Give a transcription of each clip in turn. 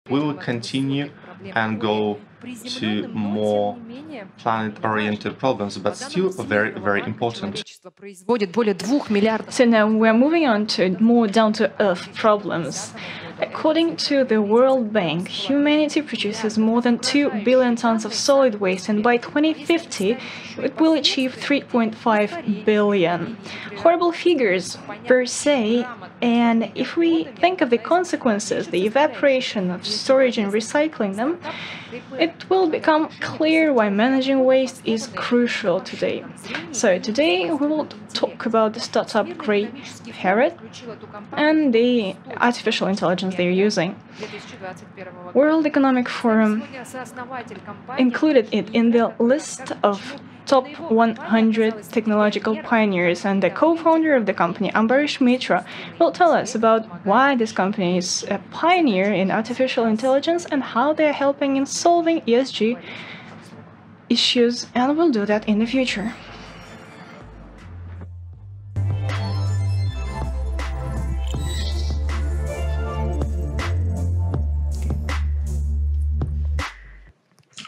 We will continue and go to more planet-oriented problems, but still very, very important. So now we're moving on to more down-to-earth problems. According to the World Bank, humanity produces more than 2 billion tons of solid waste, and by 2050, it will achieve 3.5 billion. Horrible figures per se, and if we think of the consequences, the evaporation of storage and recycling them, it will become clear why managing waste is crucial today. So today we will talk about the startup Greyparrot and the artificial intelligence they're using. World Economic Forum included it in the list of top 100 technological pioneers, and the co-founder of the company, Ambarish Mitra, will tell us about why this company is a pioneer in artificial intelligence and how they're helping in solving ESG issues, and will do that in the future.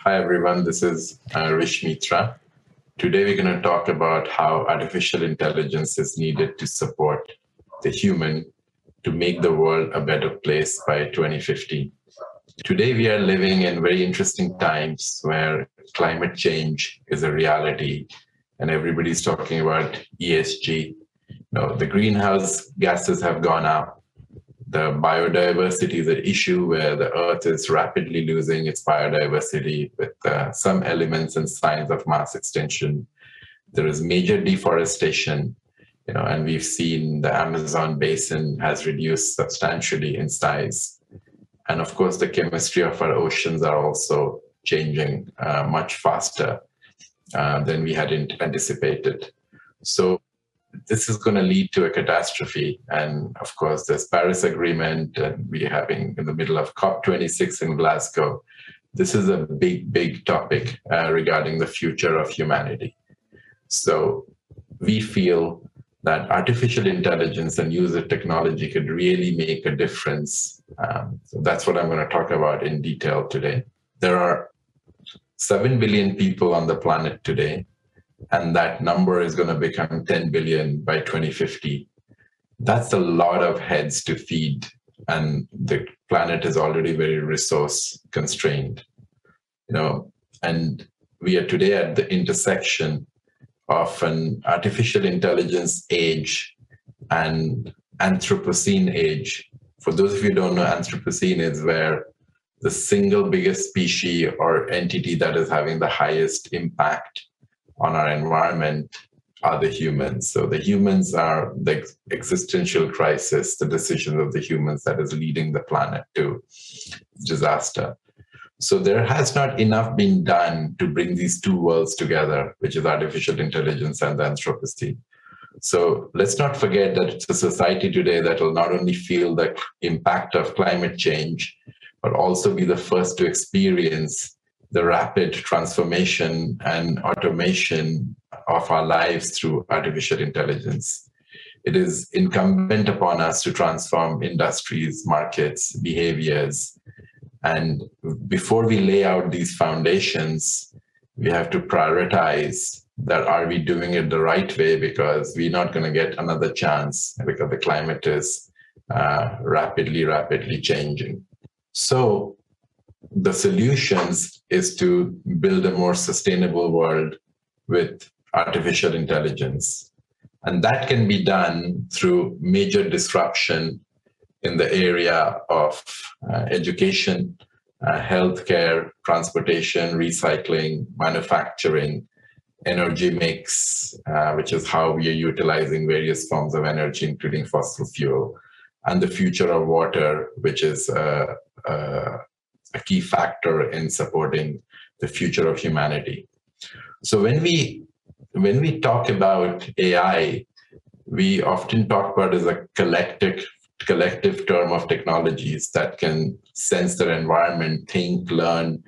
Hi everyone, this is Mitra. Today we're going to talk about how artificial intelligence is needed to support the human to make the world a better place by 2050. Today we are living in very interesting times where climate change is a reality and everybody's talking about ESG. The greenhouse gases have gone up. The biodiversity is an issue where the Earth is rapidly losing its biodiversity with some elements and signs of mass extinction. There is major deforestation, and we've seen the Amazon basin has reduced substantially in size. And of course, the chemistry of our oceans are also changing much faster than we had anticipated. So this is going to lead to a catastrophe. And of course, there's Paris Agreement, and we're having in the middle of COP26 in Glasgow. This is a big, big topic regarding the future of humanity. So we feel that artificial intelligence and use of technology could really make a difference. So that's what I'm going to talk about in detail today. There are 7 billion people on the planet today, and that number is going to become 10 billion by 2050. That's a lot of heads to feed, and the planet is already very resource constrained. And we are today at the intersection of an artificial intelligence age and Anthropocene age. For those of you who don't know, Anthropocene is where the single biggest species or entity that is having the highest impact on our environment are the humans. So the humans are the existential crisis, the decision of the humans that is leading the planet to disaster. So there has not enough been done to bring these two worlds together, which is artificial intelligence and the Anthropocene. So let's not forget that it's a society today that will not only feel the impact of climate change, but also be the first to experience the rapid transformation and automation of our lives through artificial intelligence. It is incumbent upon us to transform industries, markets, behaviors. And before we lay out these foundations, we have to prioritize that are we doing it the right way, because we're not going to get another chance because the climate is rapidly changing. So the solutions is to build a more sustainable world with artificial intelligence. And that can be done through major disruption in the area of education, healthcare, transportation, recycling, manufacturing, energy mix, which is how we are utilizing various forms of energy, including fossil fuel, and the future of water, which is a key factor in supporting the future of humanity. So when we talk about AI, we often talk about it as a collective term of technologies that can sense their environment, think, learn,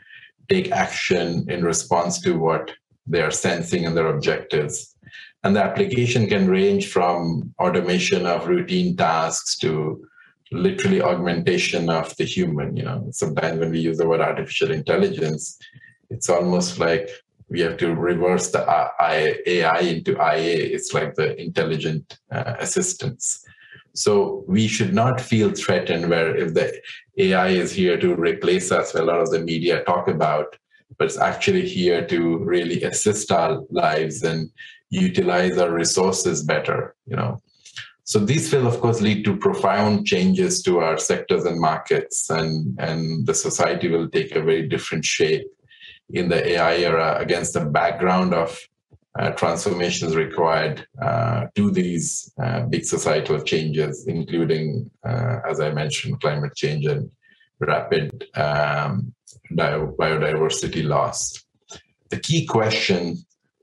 take action in response to what they are sensing and their objectives. And the application can range from automation of routine tasks to literally augmentation of the human. Sometimes when we use the word artificial intelligence, it's almost like we have to reverse the AI into IA. It's like the intelligent assistants. So we should not feel threatened where if the AI is here to replace us, a lot of the media talk about, but it's actually here to really assist our lives and utilize our resources better. So these will, of course, lead to profound changes to our sectors and markets, and the society will take a very different shape in the AI era against the background of transformations required to these big societal changes, including, as I mentioned, climate change and rapid biodiversity loss. The key question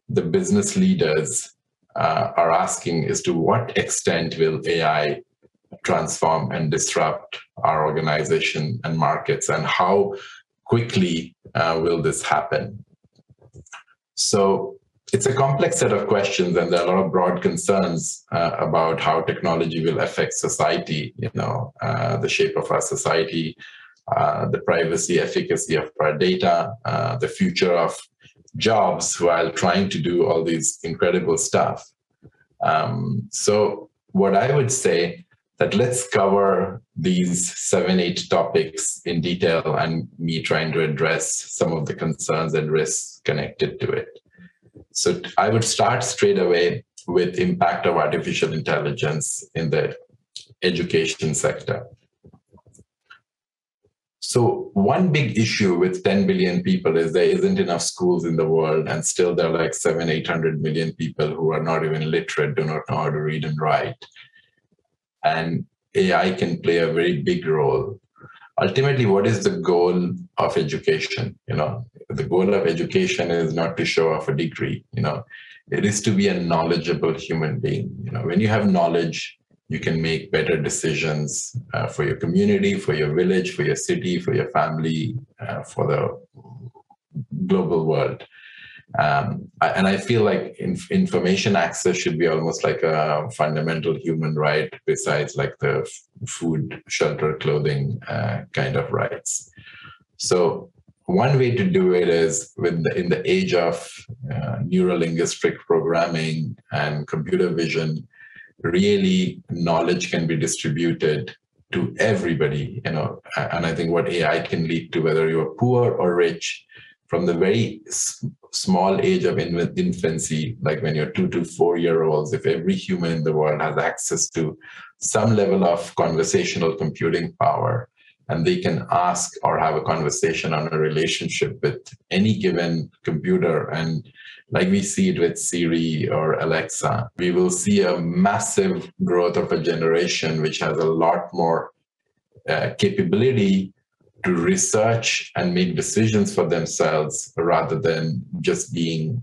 the business leaders are asking is, to what extent will AI transform and disrupt our organization and markets, and how quickly will this happen? So it's a complex set of questions, and there are a lot of broad concerns about how technology will affect society, the shape of our society, the privacy, efficacy of our data, the future of jobs while trying to do all these incredible stuff. So what I would say that let's cover these 7-8 topics in detail, and me trying to address some of the concerns and risks connected to it. So I would start straight away with impact of artificial intelligence in the education sector. So one big issue with 10 billion people is there isn't enough schools in the world, and still there are like 700-800 million people who are not even literate, do not know how to read and write. And AI can play a very big role. Ultimately, what is the goal of education? The goal of education is not to show off a degree. It is to be a knowledgeable human being. When you have knowledge, you can make better decisions for your community, for your village, for your city, for your family, for the global world. And I feel like information access should be almost like a fundamental human right, besides like the food, shelter, clothing kind of rights. So one way to do it is in the age of neurolinguistic programming and computer vision, really knowledge can be distributed to everybody, and I think what AI can lead to, whether you're poor or rich, from the very small age of infancy, like when you're 2 to 4 year olds, if every human in the world has access to some level of conversational computing power, and they can ask or have a conversation on a relationship with any given computer, and like we see it with Siri or Alexa, we will see a massive growth of a generation which has a lot more capability to research and make decisions for themselves rather than just being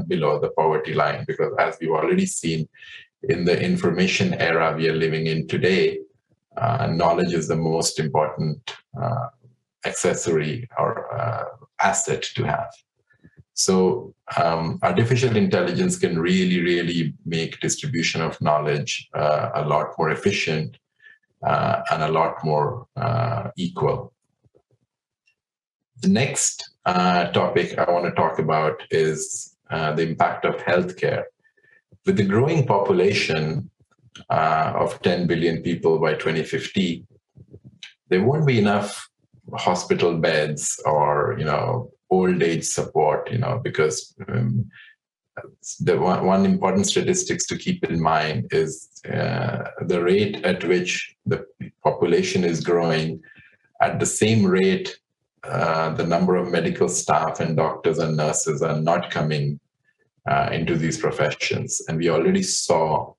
below the poverty line. Because as we've already seen in the information era we are living in today, knowledge is the most important accessory or asset to have. So artificial intelligence can really, really make distribution of knowledge a lot more efficient and a lot more equal. The next topic I want to talk about is the impact of healthcare. With the growing population of 10 billion people by 2050, there won't be enough hospital beds or, old age support, because the one important statistics to keep in mind is the rate at which the population is growing. At the same rate, the number of medical staff and doctors and nurses are not coming into these professions. And we already saw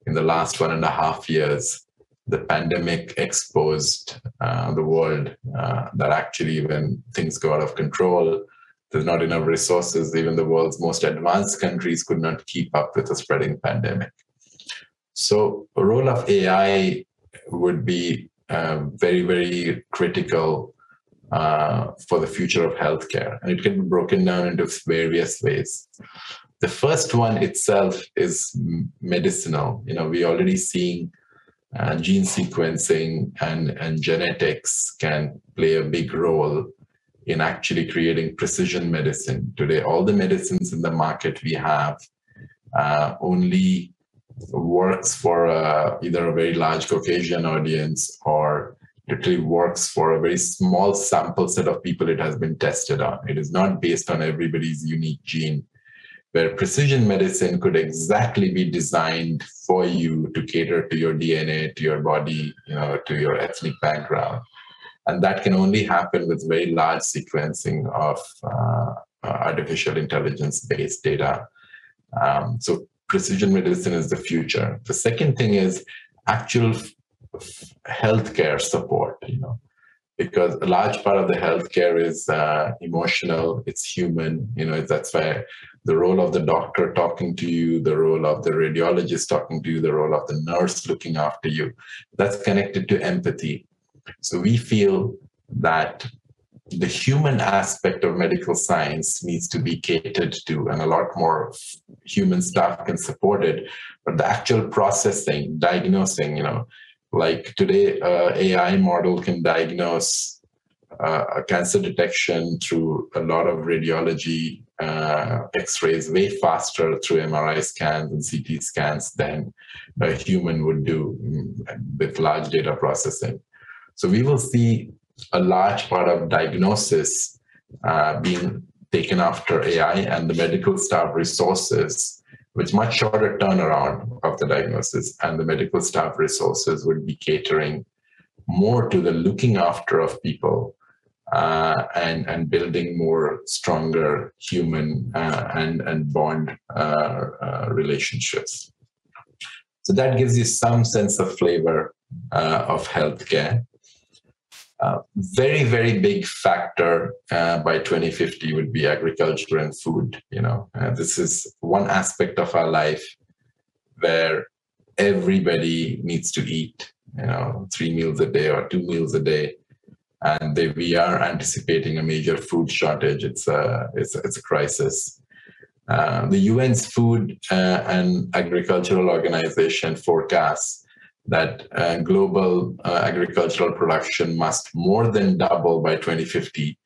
in the last 1.5 years, the pandemic exposed the world that actually when things go out of control, there's not enough resources. Even the world's most advanced countries could not keep up with the spreading pandemic. So the role of AI would be very, very critical for the future of healthcare. And it can be broken down into various ways. The first one itself is medicinal. We're already seeing gene sequencing and genetics can play a big role in actually creating precision medicine. Today, all the medicines in the market we have only works for either a very large Caucasian audience, or literally works for a very small sample set of people it has been tested on. It is not based on everybody's unique gene, where precision medicine could exactly be designed for you to cater to your DNA, to your body, to your ethnic background. And that can only happen with very large sequencing of artificial intelligence-based data. So precision medicine is the future. The second thing is actual healthcare support, because a large part of the healthcare is emotional, it's human, that's why the role of the doctor talking to you, the role of the radiologist talking to you, the role of the nurse looking after you, that's connected to empathy. So we feel that the human aspect of medical science needs to be catered to, and a lot more human staff can support it. But the actual processing, diagnosing, like today, AI model can diagnose a cancer detection through a lot of radiology X-rays way faster through MRI scans and CT scans than a human would do with large data processing. So we will see a large part of diagnosis being taken after AI, and the medical staff resources, with much shorter turnaround of the diagnosis, and the medical staff resources would be catering more to the looking after of people and building more stronger human and bond relationships. So that gives you some sense of flavor of healthcare. Very, very big factor by 2050 would be agriculture and food. This is one aspect of our life where everybody needs to eat, 3 meals a day or 2 meals a day. And we are anticipating a major food shortage. It's a crisis. The UN's Food and Agricultural Organization forecasts that global agricultural production must more than double by 2050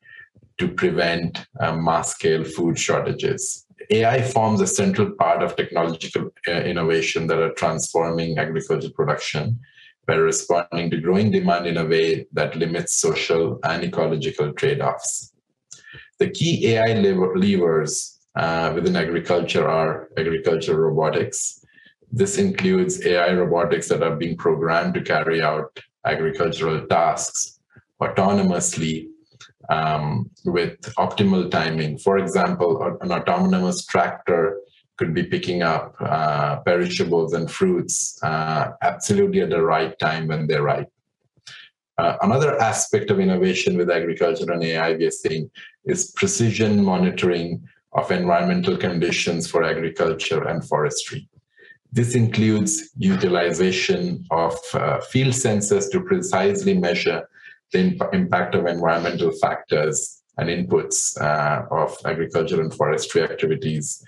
to prevent mass-scale food shortages. AI forms a central part of technological innovation that are transforming agricultural production by responding to growing demand in a way that limits social and ecological trade-offs. The key AI levers within agriculture are agricultural robotics. This includes AI robotics that are being programmed to carry out agricultural tasks autonomously with optimal timing. For example, an autonomous tractor could be picking up perishables and fruits absolutely at the right time when they're ripe. Another aspect of innovation with agriculture and AI we are seeing is precision monitoring of environmental conditions for agriculture and forestry. This includes utilization of field sensors to precisely measure the impact of environmental factors and inputs of agriculture and forestry activities.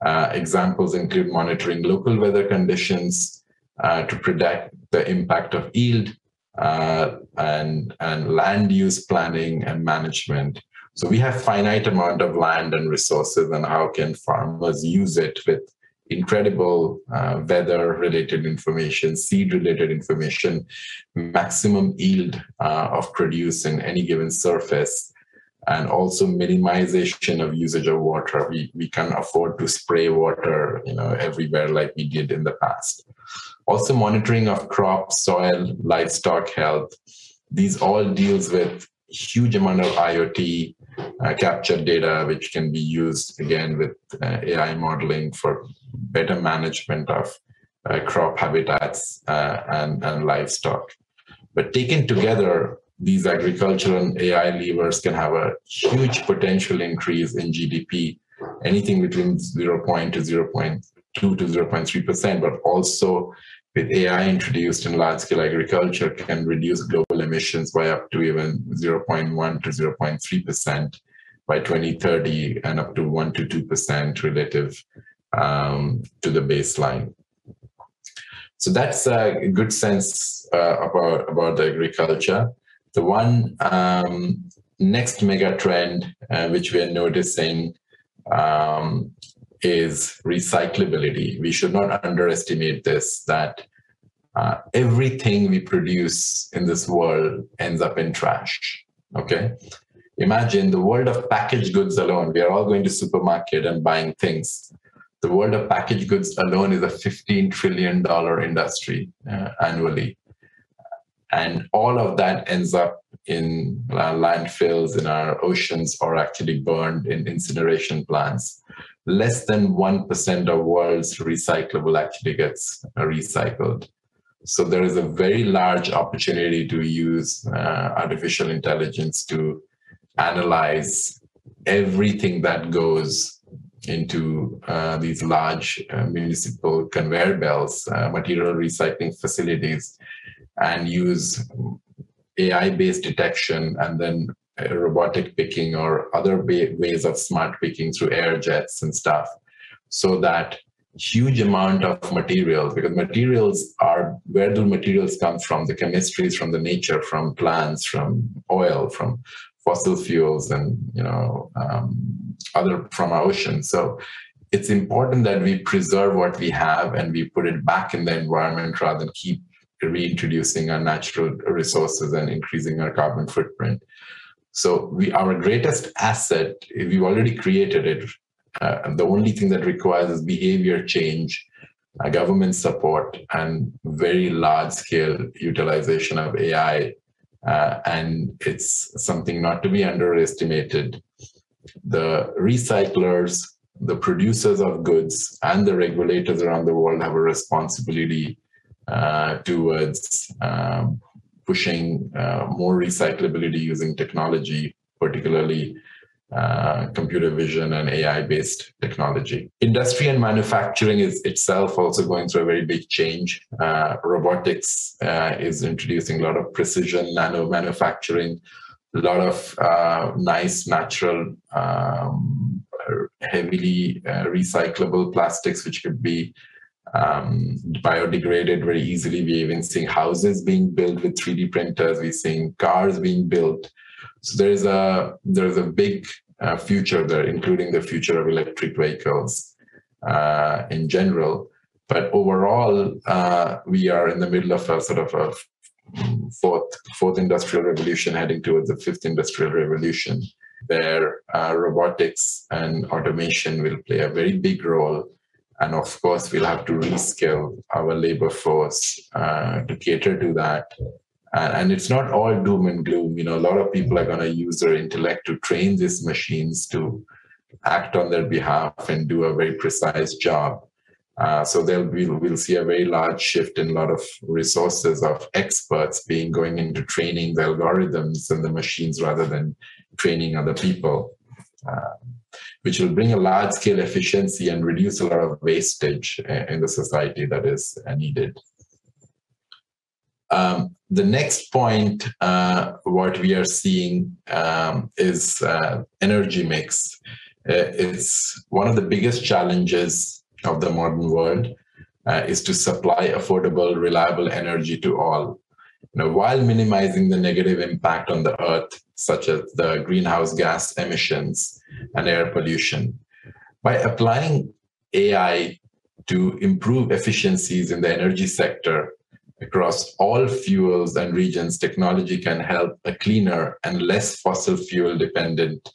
Examples include monitoring local weather conditions to predict the impact of yield and land use planning and management. So we have finite amount of land and resources, and how can farmers use it with incredible weather-related information, seed-related information, maximum yield of produce in any given surface, and also minimization of usage of water. We can afford to spray water, everywhere like we did in the past. Also monitoring of crop, soil, livestock health. These all deals with huge amount of IoT captured data, which can be used again with AI modeling for better management of crop habitats and livestock. But taken together, these agricultural and AI levers can have a huge potential increase in GDP, anything between 0.2 to 0.3%, but also with AI introduced in large-scale agriculture can reduce global emissions by up to even 0.1 to 0.3% by 2030 and up to 1 to 2% relative to the baseline. So that's a good sense about the agriculture. The one next mega trend which we are noticing is recyclability. We should not underestimate this, that everything we produce in this world ends up in trash, okay? Imagine the world of packaged goods alone. We are all going to supermarket and buying things. The world of packaged goods alone is a $15 trillion industry annually. And all of that ends up in landfills, in our oceans, or actually burned in incineration plants. Less than 1% of world's recyclable actually gets recycled. So there is a very large opportunity to use artificial intelligence to analyze everything that goes into these large municipal conveyor belts, material recycling facilities, and use AI-based detection and then robotic picking or other ways of smart picking through air jets and stuff, so that huge amount of materials, because materials are, where do materials come from? The chemistry is from the nature, from plants, from oil, from fossil fuels, and other from our oceans. So it's important that we preserve what we have and we put it back in the environment rather than keep reintroducing our natural resources and increasing our carbon footprint. So our greatest asset, we've already created it. The only thing that requires is behavior change, government support, and very large-scale utilization of AI. And it's something not to be underestimated. The recyclers, the producers of goods, and the regulators around the world have a responsibility towards pushing more recyclability using technology, particularly computer vision and AI-based technology. Industry and manufacturing is itself also going through a very big change. Robotics is introducing a lot of precision nano manufacturing, a lot of nice natural heavily recyclable plastics which could be biodegraded very easily. We're even seeing houses being built with 3D printers. We're seeing cars being built. So there's a big future there, including the future of electric vehicles in general. But overall, we are in the middle of a sort of a fourth industrial revolution, heading towards the fifth industrial revolution, where robotics and automation will play a very big role. And of course, we'll have to reskill our labor force to cater to that. And it's not all doom and gloom. A lot of people are going to use their intellect to train these machines to act on their behalf and do a very precise job. So we'll see a very large shift in a lot of resources of experts going into training the algorithms and the machines rather than training other people, which will bring a large-scale efficiency and reduce a lot of wastage in the society that is needed. The next point, what we are seeing is energy mix. It's one of the biggest challenges of the modern world is to supply affordable, reliable energy to all, while minimizing the negative impact on the earth, such as the greenhouse gas emissions and air pollution. By applying AI to improve efficiencies in the energy sector across all fuels and regions, technology can help a cleaner and less fossil fuel dependent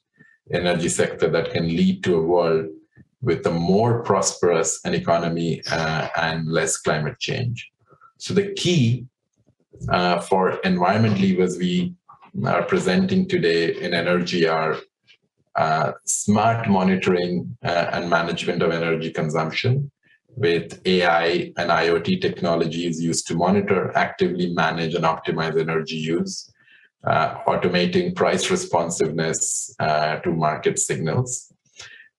energy sector that can lead to a world with a more prosperous economy and less climate change. So the key for environment levers we are presenting today in energy are smart monitoring and management of energy consumption, with AI and IoT technologies used to monitor, actively manage, and optimize energy use, automating price responsiveness to market signals.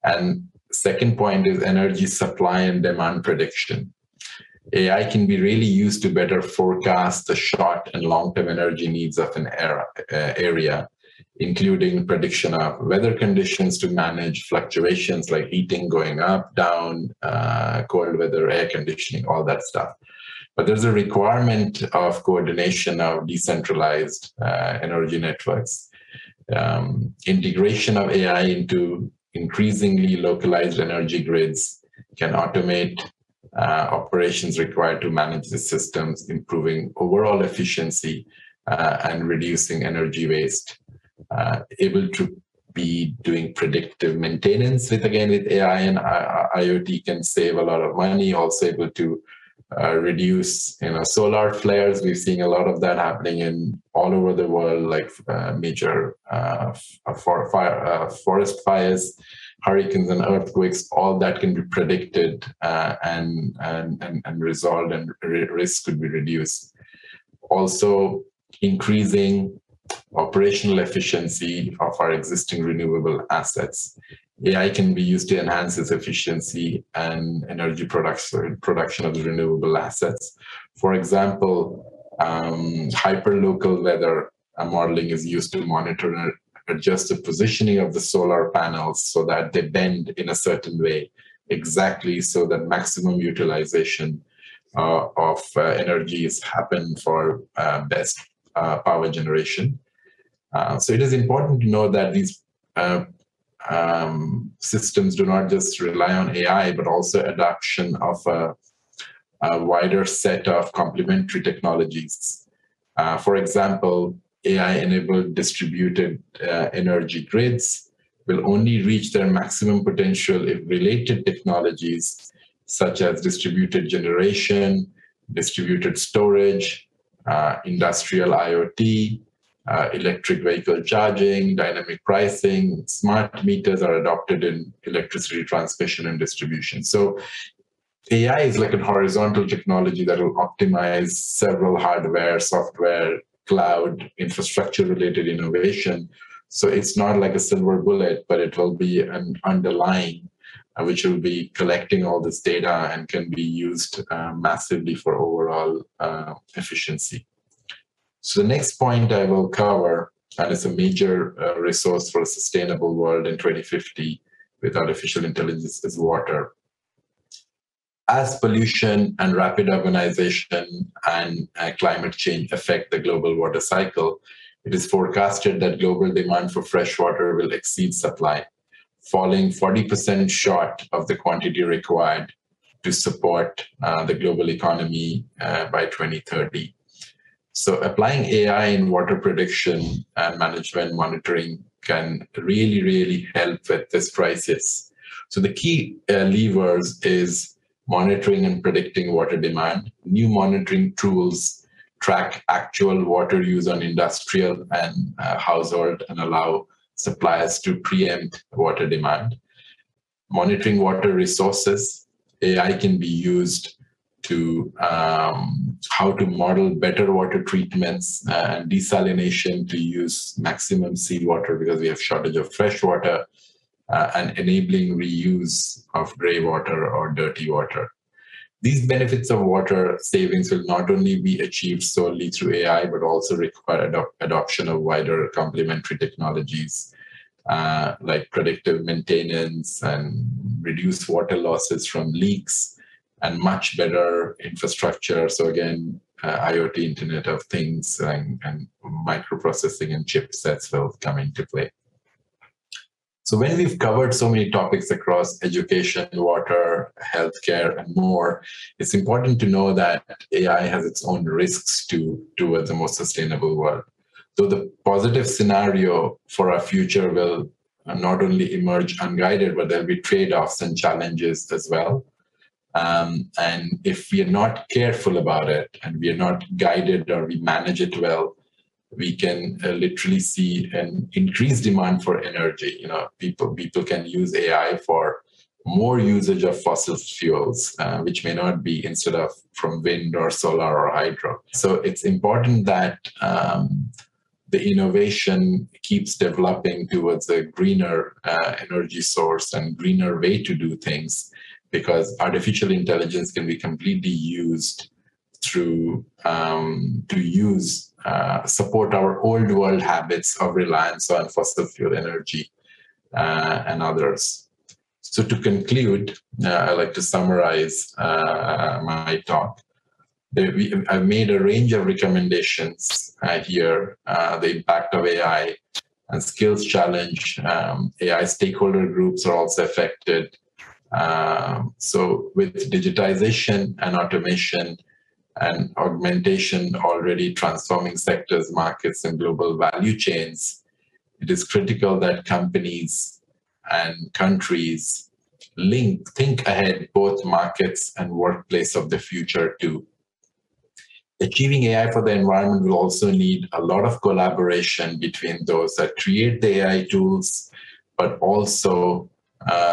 And second point is energy supply and demand prediction. AI can be really used to better forecast the short and long-term energy needs of an area, including prediction of weather conditions to manage fluctuations like heating going up, down, cold weather, air conditioning, all that stuff. But there's a requirement of coordination of decentralized energy networks, integration of AI into increasingly localized energy grids can automate operations required to manage the systems, improving overall efficiency and reducing energy waste. Able to be doing predictive maintenance with AI and IoT can save a lot of money, also able to reduce solar flares. We're seeing a lot of that happening in all over the world, like major forest fires, hurricanes and earthquakes. All that can be predicted and resolved, and risk could be reduced. Also increasing operational efficiency of our existing renewable assets. AI can be used to enhance its efficiency and energy production of the renewable assets. For example, hyperlocal weather modeling is used to monitor and adjust the positioning of the solar panels so that they bend in a certain way, exactly so that maximum utilization of energy is happen for best power generation. So it is important to know that these systems do not just rely on AI, but also adoption of a wider set of complementary technologies. For example, AI-enabled distributed energy grids will only reach their maximum potential if related technologies such as distributed generation, distributed storage, industrial IoT, electric vehicle charging, dynamic pricing, smart meters are adopted in electricity transmission and distribution. So AI is like a horizontal technology that will optimize several hardware, software, cloud, infrastructure-related innovation. So it's not like a silver bullet, but it will be an underlying, which will be collecting all this data and can be used massively for overall efficiency. So the next point I will cover, and it's a major resource for a sustainable world in 2050 with artificial intelligence, is water. As pollution and rapid urbanization and climate change affect the global water cycle, it is forecasted that global demand for fresh water will exceed supply, falling 40% short of the quantity required to support the global economy by 2030. So applying AI in water prediction and management monitoring can really, really help with this crisis. So the key levers is monitoring and predicting water demand. New monitoring tools track actual water use on industrial and household and allow suppliers to preempt water demand. Monitoring water resources, AI can be used to how to model better water treatments and desalination to use maximum seawater because we have shortage of fresh water, and enabling reuse of gray water or dirty water. These benefits of water savings will not only be achieved solely through AI, but also require adoption of wider complementary technologies like predictive maintenance and reduce water losses from leaks and much better infrastructure. So again, IoT, Internet of Things, and microprocessing and chipsets will come into play. So when we've covered so many topics across education, water, healthcare, and more, it's important to know that AI has its own risks towards a more sustainable world. So the positive scenario for our future will not only emerge unguided, but there'll be trade-offs and challenges as well. And if we are not careful about it and we are not guided or we manage it well, we can literally see an increased demand for energy. You know, people can use AI for more usage of fossil fuels, which may not be instead of from wind or solar or hydro. So it's important that the innovation keeps developing towards a greener energy source and greener way to do things, because artificial intelligence can be completely used through support our old world habits of reliance on fossil fuel energy and others. So to conclude, I'd like to summarize my talk. I've made a range of recommendations here, the impact of AI and skills challenge. AI stakeholder groups are also affected. So with digitization and automation and augmentation already transforming sectors, markets, and global value chains, it is critical that companies and countries think ahead both markets and workplace of the future too. Achieving AI for the environment will also need a lot of collaboration between those that create the AI tools, but also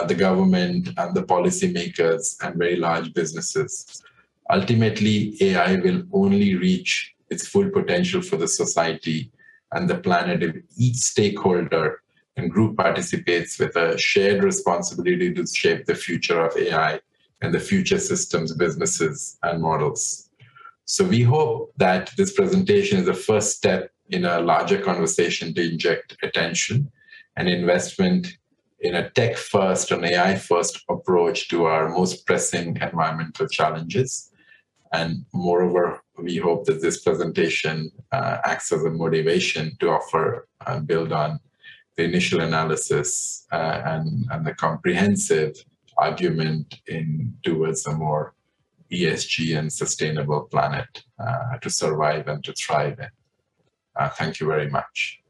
the government and the policymakers and very large businesses. Ultimately, AI will only reach its full potential for the society and the planet if each stakeholder and group participates with a shared responsibility to shape the future of AI and the future systems, businesses, and models. So we hope that this presentation is the first step in a larger conversation to inject attention and investment in a tech-first and AI-first approach to our most pressing environmental challenges. And moreover, we hope that this presentation acts as a motivation to offer and build on the initial analysis and the comprehensive argument towards a more ESG and sustainable planet to survive and to thrive in. Thank you very much.